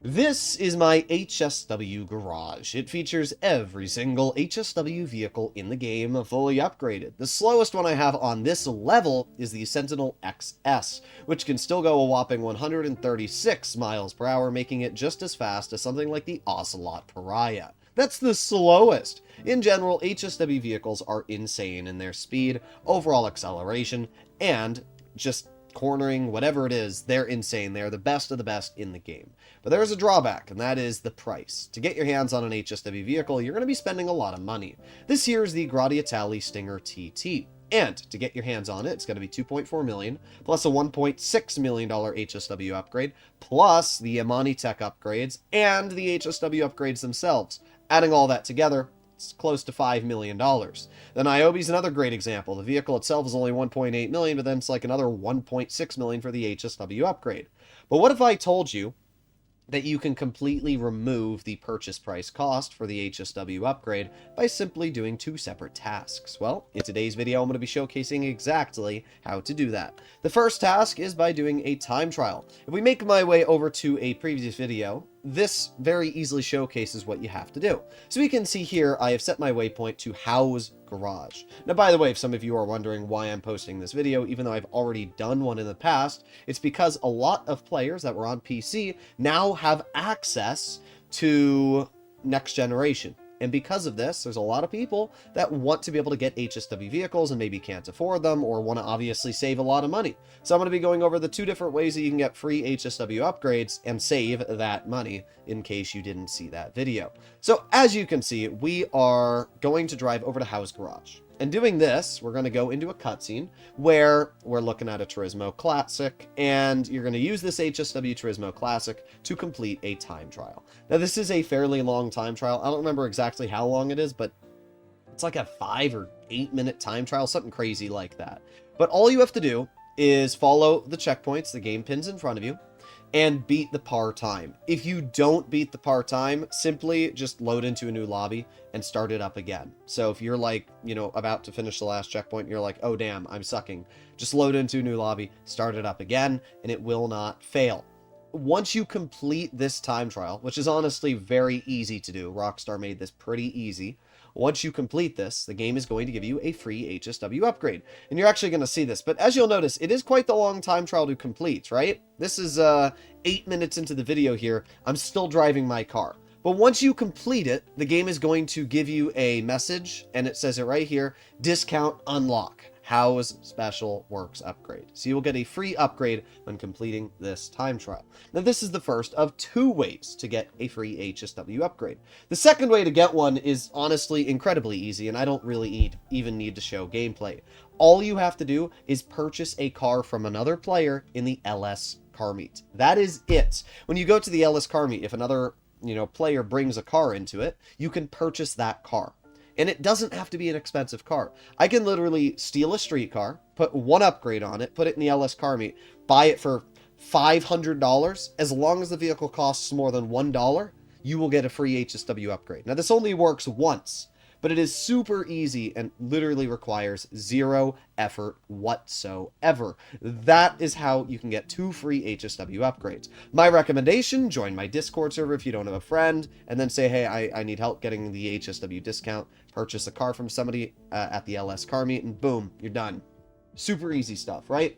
This is my HSW garage. It features every single HSW vehicle in the game fully upgraded. The slowest one I have on this level is the Sentinel XS, which can still go a whopping 136 miles per hour, making it just as fast as something like the Ocelot Pariah. That's the slowest. In general, HSW vehicles are insane in their speed, overall acceleration, and just cornering, whatever it is, they're insane. They're the best of the best in the game. But there is a drawback, and that is the price. To get your hands on an HSW vehicle, you're going to be spending a lot of money. This here is the Gradiatali Stinger TT. And to get your hands on it, it's going to be $2.4 million, plus a $1.6 million HSW upgrade, plus the Amani Tech upgrades, and the HSW upgrades themselves. Adding all that together, it's close to $5 million. The Niobe is another great example. The vehicle itself is only $1.8 million, but then it's like another $1.6 million for the HSW upgrade. But what if I told you that you can completely remove the purchase price cost for the HSW upgrade by simply doing two separate tasks? Well, in today's video, I'm going to be showcasing exactly how to do that. The first task is by doing a time trial. If we make my way over to a previous video, this very easily showcases what you have to do. So we can see here, I have set my waypoint to House Garage. Now, by the way, if some of you are wondering why I'm posting this video, even though I've already done one in the past, it's because a lot of players that were on PC now have access to next generation. And because of this, there's a lot of people that want to be able to get HSW vehicles and maybe can't afford them or want to obviously save a lot of money. So I'm going to be going over the two different ways that you can get free HSW upgrades and save that money in case you didn't see that video. So as you can see, we are going to drive over to House Garage. And doing this, we're going to go into a cutscene where we're looking at a Turismo Classic, and you're going to use this HSW Turismo Classic to complete a time trial. Now, this is a fairly long time trial. I don't remember exactly how long it is, but it's like a 5 or 8 minute time trial, something crazy like that. But all you have to do is follow the checkpoints the game pins in front of you, and beat the par time. If you don't beat the par time, simply just load into a new lobby and start it up again. So if you're like, about to finish the last checkpoint, and you're like, oh damn, I'm sucking, just load into a new lobby, start it up again, and it will not fail. Once you complete this time trial, which is honestly very easy to do, Rockstar made this pretty easy. Once you complete this, the game is going to give you a free HSW upgrade. And you're actually going to see this. But as you'll notice, it is quite the long time trial to complete, right? This is 8 minutes into the video here. I'm still driving my car. But once you complete it, the game is going to give you a message, and it says it right here, discount unlock. House Special Works upgrade. So you will get a free upgrade when completing this time trial. Now, this is the first of two ways to get a free HSW upgrade. The second way to get one is honestly incredibly easy, and I don't really even need to show gameplay. All you have to do is purchase a car from another player in the LS car meet. That is it. When you go to the LS car meet, if another player brings a car into it, you can purchase that car. And it doesn't have to be an expensive car. I can literally steal a street car, put one upgrade on it, put it in the LS car meet, buy it for $500. As long as the vehicle costs more than $1, you will get a free HSW upgrade. Now, this only works once, but it is super easy and literally requires zero effort whatsoever. That is how you can get 2 free HSW upgrades. My recommendation, join my Discord server if you don't have a friend, and then say, hey, I need help getting the HSW discount, purchase a car from somebody at the LS car meet, and boom, you're done. Super easy stuff, right?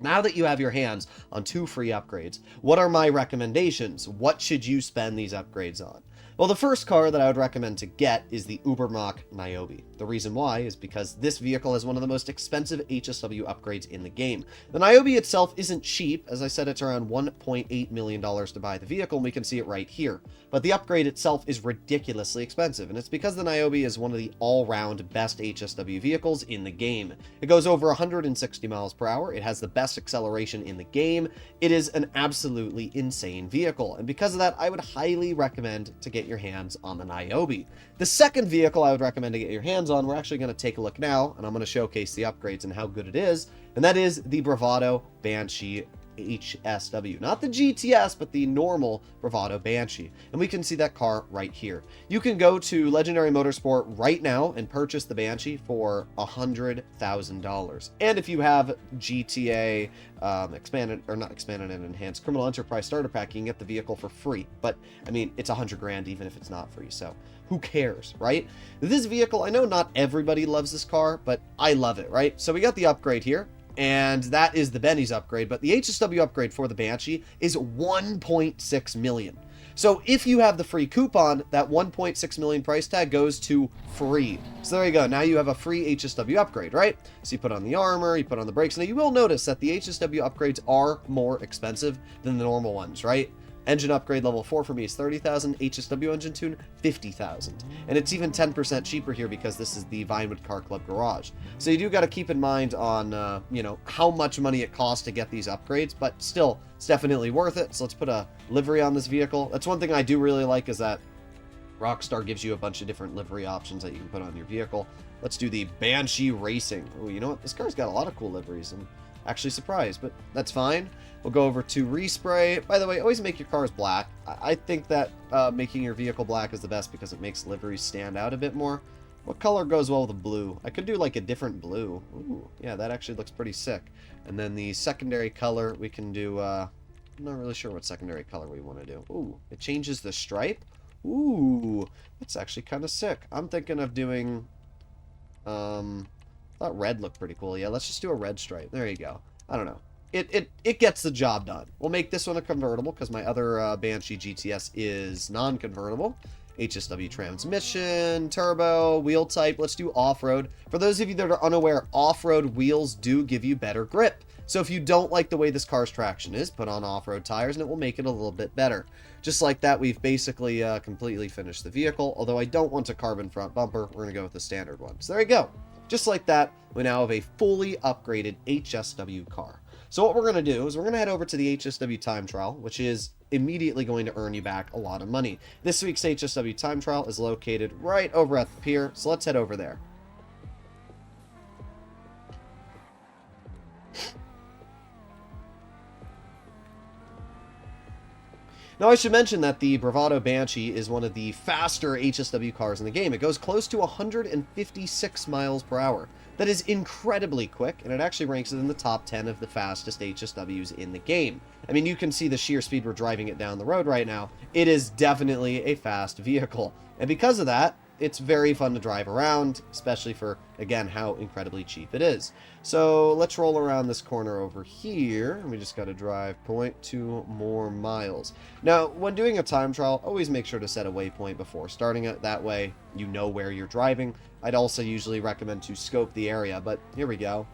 Now that you have your hands on 2 free upgrades, what are my recommendations? What should you spend these upgrades on? Well, the first car that I would recommend to get is the Ubermacht Niobe. The reason why is because this vehicle has one of the most expensive HSW upgrades in the game. The Niobe itself isn't cheap. As I said, it's around $1.8 million to buy the vehicle, and we can see it right here. But the upgrade itself is ridiculously expensive, and it's because the Niobe is one of the all-round best HSW vehicles in the game. It goes over 160 miles per hour. It has the best acceleration in the game. It is an absolutely insane vehicle, and because of that, I would highly recommend to get your hands on the Niobe. The second vehicle I would recommend to get your hands on, we're actually going to take a look now, and I'm going to showcase the upgrades and how good it is, and that is the Bravado Banshee HSW. Not the GTS, but the normal Bravado Banshee. And we can see that car right here. You can go to Legendary Motorsport right now and purchase the Banshee for $100,000. And if you have GTA expanded, or not expanded and enhanced Criminal Enterprise Starter Pack, you can get the vehicle for free. But, I mean, it's $100,000 even if it's not free, so who cares, right? This vehicle, I know not everybody loves this car, but I love it, right? So we got the upgrade here, and that is the Benny's upgrade, but the HSW upgrade for the Banshee is 1.6 million. So if you have the free coupon, that 1.6 million price tag goes to free. So there you go. Now you have a free HSW upgrade, right? So you put on the armor, you put on the brakes. Now you will notice that the HSW upgrades are more expensive than the normal ones, right? Engine upgrade level 4 for me is 30,000, HSW engine tune 50,000. And it's even 10% cheaper here because this is the Vinewood Car Club Garage. So you do got to keep in mind on, you know, how much money it costs to get these upgrades, but still, it's definitely worth it. So let's put a livery on this vehicle. That's one thing I do really like, is that Rockstar gives you a bunch of different livery options that you can put on your vehicle. Let's do the Banshee Racing. Oh, you know what? This car's got a lot of cool liveries. I'm actually surprised, but that's fine. We'll go over to respray. By the way, always make your cars black. I think that making your vehicle black is the best because it makes liveries stand out a bit more. What color goes well with a blue? I could do like a different blue. Ooh, yeah, that actually looks pretty sick. And then the secondary color, we can do, I'm not really sure what secondary color we want to do. Ooh, it changes the stripe. Ooh, that's actually kind of sick. I'm thinking of doing, I thought red looked pretty cool. Yeah, let's just do a red stripe. There you go. I don't know. It gets the job done. We'll make this one a convertible because my other Banshee GTS is non-convertible. HSW transmission, turbo, wheel type. Let's do off-road. For those of you that are unaware, off-road wheels do give you better grip. So if you don't like the way this car's traction is, put on off-road tires and it will make it a little bit better. Just like that, we've basically completely finished the vehicle. Although I don't want a carbon front bumper, we're going to go with the standard one. So there you go. Just like that, we now have a fully upgraded HSW car. So what we're going to do is we're going to head over to the HSW time trial, which is immediately going to earn you back a lot of money. This week's HSW time trial is located right over at the pier, so let's head over there. Now, I should mention that the Bravado Banshee is one of the faster HSW cars in the game. It goes close to 156 miles per hour. That is incredibly quick, and it actually ranks it in the top 10 of the fastest HSWs in the game. I mean, you can see the sheer speed we're driving it down the road right now. It is definitely a fast vehicle. And because of that, it's very fun to drive around, especially for, again, how incredibly cheap it is. So let's roll around this corner over here, and we just got to drive 0.2 more miles. Now, when doing a time trial, always make sure to set a waypoint before starting it. That way, you know where you're driving. I'd also usually recommend to scope the area, but here we go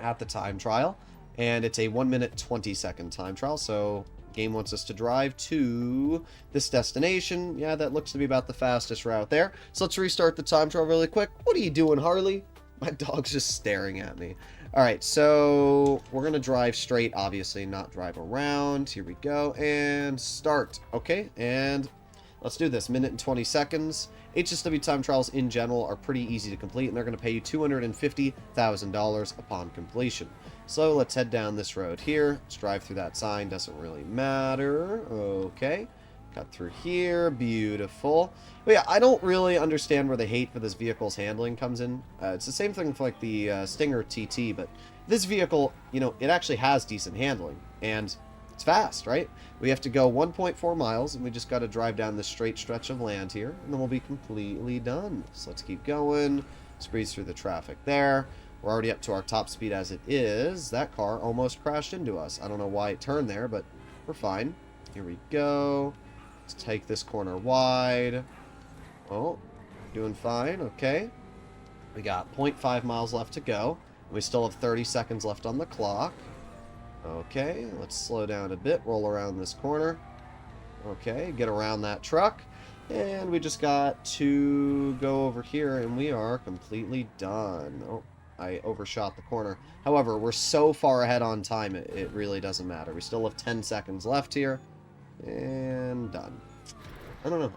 at the time trial. And it's a 1 minute 20 second time trial, so game wants us to drive to this destination. Yeah, that looks to be about the fastest route there. So let's restart the time trial really quick. What are you doing, Harley? My dog's just staring at me. All right, so we're going to drive straight, obviously, not drive around. Here we go, and start. Okay, and let's do this. Minute and 20 seconds. HSW time trials in general are pretty easy to complete, and they're going to pay you $250,000 upon completion. So let's head down this road here. Let's drive through that sign. Doesn't really matter. Okay. Cut through here. Beautiful. But yeah, I don't really understand where the hate for this vehicle's handling comes in. It's the same thing with like the Stinger TT, but this vehicle, you know, it actually has decent handling. And it's fast, right? We have to go 1.4 miles, and we just got to drive down this straight stretch of land here, and then we'll be completely done. So let's keep going. Let's breeze through the traffic there. We're already up to our top speed as it is. That car almost crashed into us. I don't know why it turned there, but we're fine. Here we go. Let's take this corner wide. Oh, doing fine. Okay. We got 0.5 miles left to go. We still have 30 seconds left on the clock. Okay, let's slow down a bit. Roll around this corner. Okay, get around that truck. And we just got to go over here, and we are completely done. Oh, I overshot the corner. However, we're so far ahead on time, it really doesn't matter. We still have 10 seconds left here. And done. I don't know.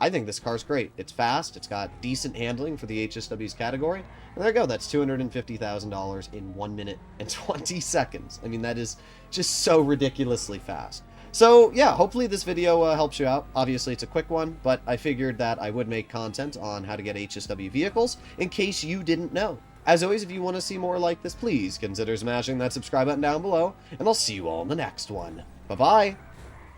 I think this car's great. It's fast, it's got decent handling for the HSW's category, and there you go, that's $250,000 in 1 minute and 20 seconds. I mean, that is just so ridiculously fast. So yeah, hopefully this video helps you out. Obviously it's a quick one, but I figured that I would make content on how to get HSW vehicles in case you didn't know. As always, if you want to see more like this, please consider smashing that subscribe button down below, and I'll see you all in the next one. Bye-bye!